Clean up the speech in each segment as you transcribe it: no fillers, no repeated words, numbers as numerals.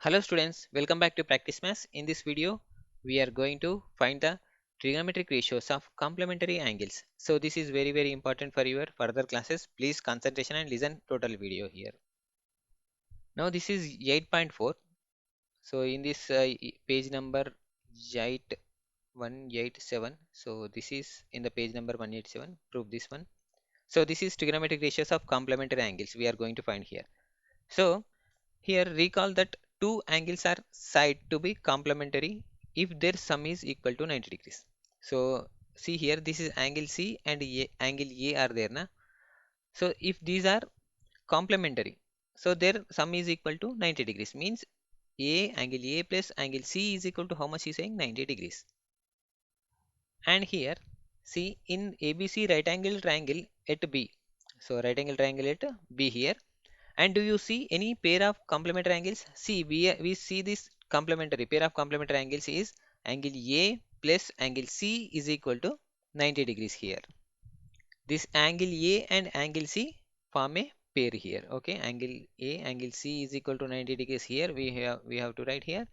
Hello students, welcome back to Practice Maths. In this video, we are going to find the trigonometric ratios of complementary angles. So this is very important for your further classes. Please concentration and listen total video here. Now this is 8.4. So in this page number 187. So this is in the page number 187. Prove this one. So this is trigonometric ratios of complementary angles we are going to find here. So here recall that two angles are said to be complementary if their sum is equal to 90 degrees. So see here, this is angle C and angle A are there na. So if these are complementary, so their sum is equal to 90 degrees, means angle A plus angle C is equal to how much is saying 90 degrees. And here see in ABC right angle triangle at B. So right angle triangle at B here. And do you see any pair of complementary angles? See, we see this complementary pair of complementary angles is angle A plus angle C is equal to 90 degrees here. This angle A and angle C form a pair here. Okay, angle A, angle C is equal to 90 degrees here. We have to write here.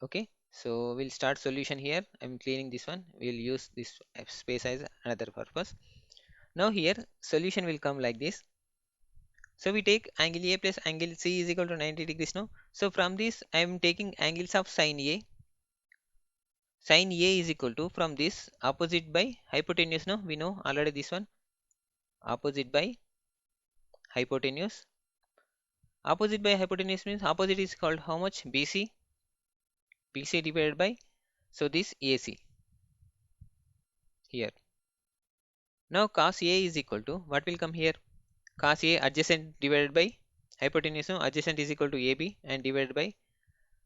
Okay, so we'll start solution here. I'm cleaning this one. We'll use this space as another purpose. Now here solution will come like this. So we take angle A plus angle C is equal to 90 degrees now. So from this I am taking angles of sine A. Sine A is equal to, from this, opposite by hypotenuse now. We know already this one. Opposite by hypotenuse. Opposite by hypotenuse means opposite is called how much? BC. BC divided by, so this AC here. Now cos A is equal to, what will come here? Cos A adjacent divided by hypotenuse. No, adjacent is equal to AB and divided by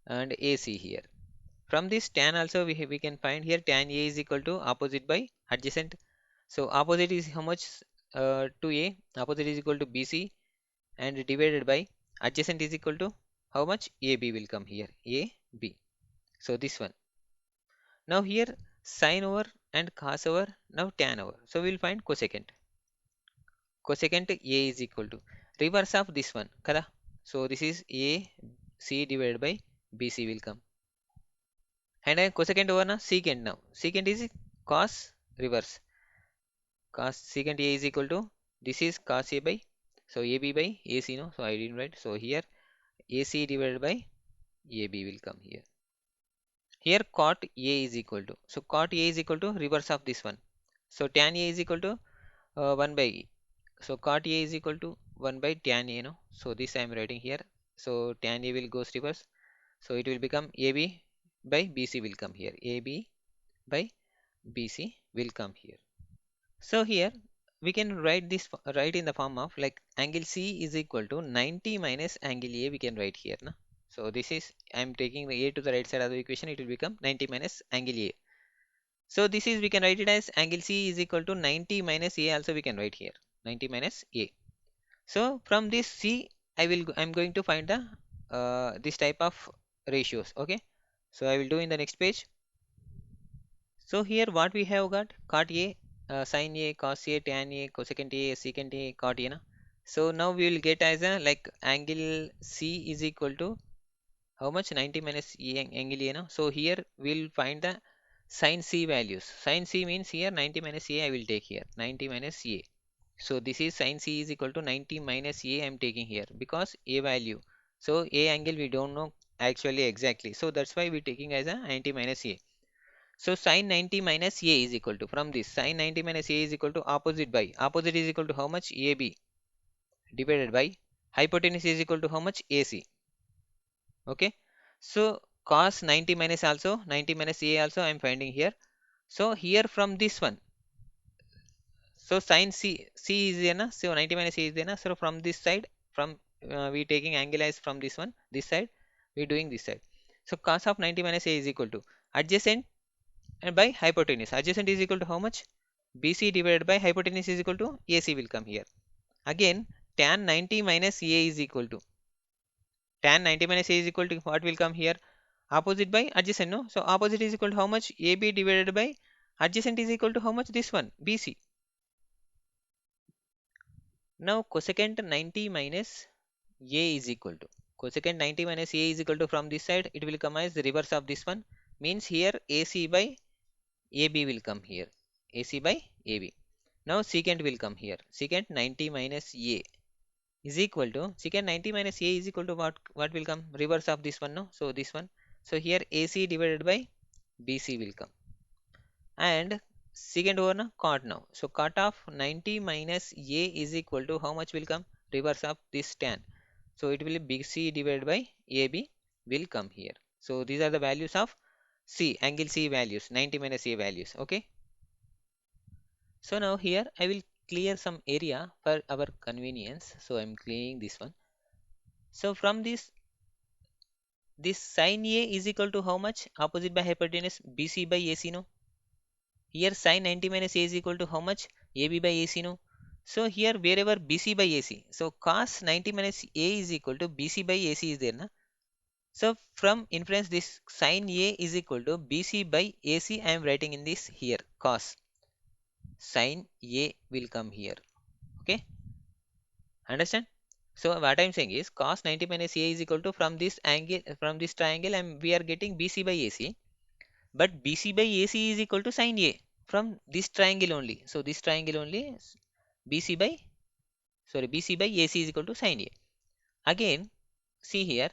and AC here. From this tan also we can find here tan A is equal to opposite by adjacent. So opposite is how much? To A. Opposite is equal to BC and divided by adjacent is equal to how much? AB will come here. AB. So this one. Now here sine over and cos over. Now tan over. So we will find cosecant. Cosecant A is equal to reverse of this one. Kada? So this is AC divided by BC will come. And cosecant over na secant now. Secant is cos reverse. Cos secant A is equal to, this is cos A by, so AB by AC no. So I didn't write. So here AC divided by AB will come here. Here cot A is equal to, so cot A is equal to reverse of this one. So tan A is equal to 1 by, so cot A is equal to 1 by tan A no. So this I am writing here. So tan A will goes reverse. So it will become AB by BC will come here. AB by BC will come here. So here we can write this right in the form of like angle C is equal to 90 minus angle A we can write here. Na? So this is, I am taking the A to the right side of the equation, it will become 90 minus angle A. So this is, we can write it as angle C is equal to 90 minus A also we can write here, 90 minus A. So from this C I'm going to find the this type of ratios. Okay, so I will do in the next page. So here what we have got, cot A, sin A, cos A, tan A, cosecant A, secant A, cot A. Na? So now we will get as a like angle C is equal to how much? 90 minus E angle A. Na? So here we will find the sin C values. Sin C means here 90 minus A I will take here, 90 minus A. So this is sin C is equal to 90 minus A I am taking here because A value. So A angle we don't know actually exactly. So that's why we are taking as a 90 minus A. So sin 90 minus A is equal to, from this sin 90 minus A is equal to opposite by, opposite is equal to how much? AB divided by hypotenuse is equal to how much? AC. Okay. So cos 90 minus also 90 minus A also I am finding here. So here from this one, so sin C is there na, so 90 minus A is there na, so from this side, from we taking angle as from this one, this side we doing this side. So cos of 90 minus A is equal to adjacent and by hypotenuse. Adjacent is equal to how much? BC divided by hypotenuse is equal to AC will come here. Again tan 90 minus A is equal to, tan 90 minus A is equal to what will come here? Opposite by adjacent no. So opposite is equal to how much? AB divided by adjacent is equal to how much? This one BC. Now cosecant 90 minus A is equal to, cosecant 90 minus A is equal to, from this side it will come as the reverse of this one, means here AC by AB will come here, AC by AB. Now secant will come here, secant 90 minus A is equal to, secant 90 minus A is equal to what will come, reverse of this one, no? So this one, so here AC divided by BC will come, and secant over na cot now, so cot of 90 minus A is equal to how much will come, reverse of this tan, so it will be BC divided by AB will come here. So these are the values of C, angle C values, 90 minus A values. Okay, so now here I will clear some area for our convenience, so I'm clearing this one. So from this sin A is equal to how much, opposite by hypotenuse, BC by AC, no? Here sin 90 minus A is equal to how much, AB by AC, no? So here wherever BC by AC, so cos 90 minus A is equal to BC by AC is there, na? So from inference, this sin A is equal to BC by AC, I am writing in this here, cos sin A will come here. Okay, understand? So what I am saying is cos 90 minus A is equal to, from this angle, from this triangle, we are getting BC by AC, but BC by AC is equal to sin A from this triangle only. So this triangle only, BC by, sorry, BC by AC is equal to sin A. Again, see here,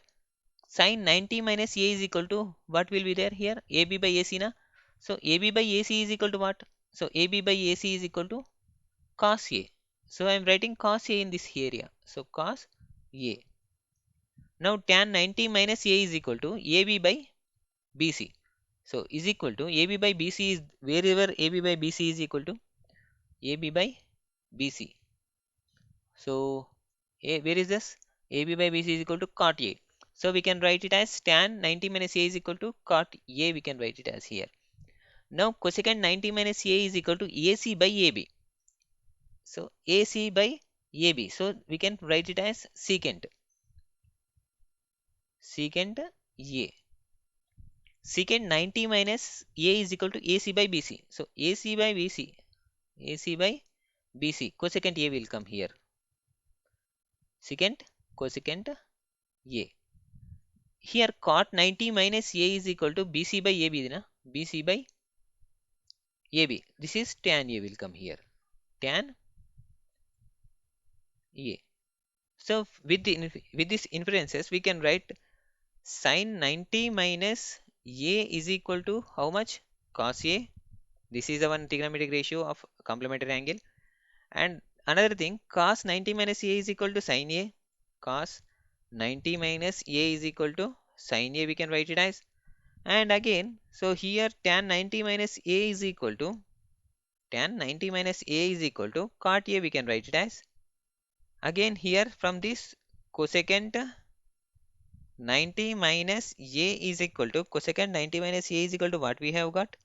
sin 90 minus A is equal to what will be there here, AB by AC, na? So AB by AC is equal to what? So AB by AC is equal to cos A. So I am writing cos A in this area. So cos A. Now tan 90 minus A is equal to AB by BC. So is equal to AB by BC is wherever AB by BC is equal to AB by BC. So where is this? AB by BC is equal to cot A. So we can write it as tan 90 minus A is equal to cot A. We can write it as here. Now cosecant 90 minus A is equal to AC by AB. So AC by AB. So we can write it as secant. Secant A. Secant 90 minus A is equal to AC by BC. So AC by BC. AC by BC. Cosecant A will come here. Secant cosecant A. Here cot 90 minus A is equal to BC by AB. Na? BC by AB. This is tan A will come here. Tan A. So with this inferences we can write sin 90 minus A is equal to how much? Cos A. This is the one trigonometric ratio of complementary angle. And another thing, cos 90 minus A is equal to sin A. Cos 90 minus A is equal to sin A, we can write it as. And again, so here tan 90 minus A is equal to, tan 90 minus A is equal to cot A, we can write it as. Again here from this cosecant 90 minus A is equal to, cosecant 90 minus A is equal to what we have got?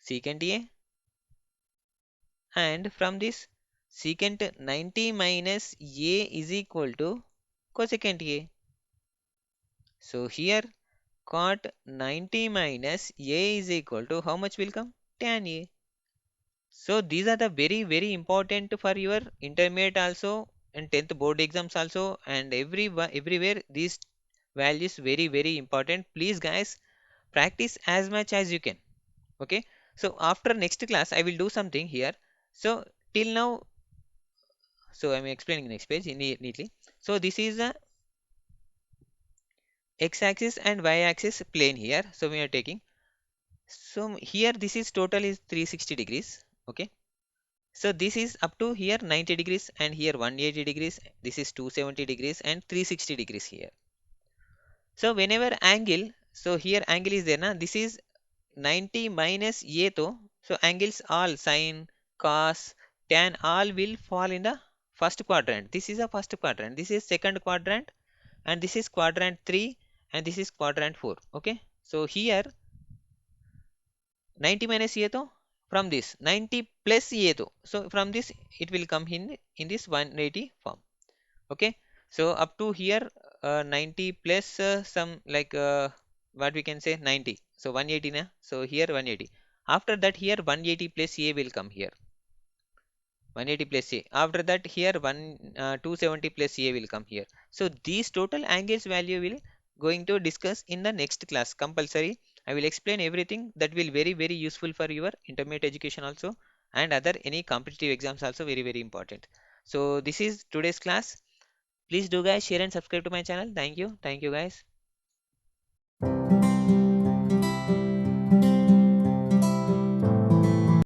Secant A. And from this secant 90 minus A is equal to cosecant A. So here cot 90 minus A is equal to how much will come? Tan A. So these are the very important for your intermediate also and 10th board exams also, and everywhere these values very important. Please guys, practice as much as you can. Okay, so after next class I will do something here. So till now, so I'm explaining next page neatly. So this is a x-axis and y-axis plane here. So we are taking, so here this is total is 360 degrees. Okay, so this is up to here 90 degrees, and here 180 degrees, this is 270 degrees and 360 degrees here. So whenever angle, so here angle is there, na, this is 90 minus A to, so angles all sine, cos, tan all will fall in the first quadrant. This is a first quadrant, this is second quadrant, and this is quadrant 3, and this is quadrant 4. Okay, so here 90 minus A to, from this 90 plus A to, so from this it will come in this 180 form. Okay, so up to here 90 plus some like what we can say 90, so 180 na, so here 180, after that here 180 plus A will come here. 180 plus a. After that here 270 plus a will come here. So these total angles value will going to discuss in the next class compulsory. I will explain everything that will very useful for your intermediate education also, and other any competitive exams also very important. So this is today's class. Please do guys share and subscribe to my channel. Thank you guys.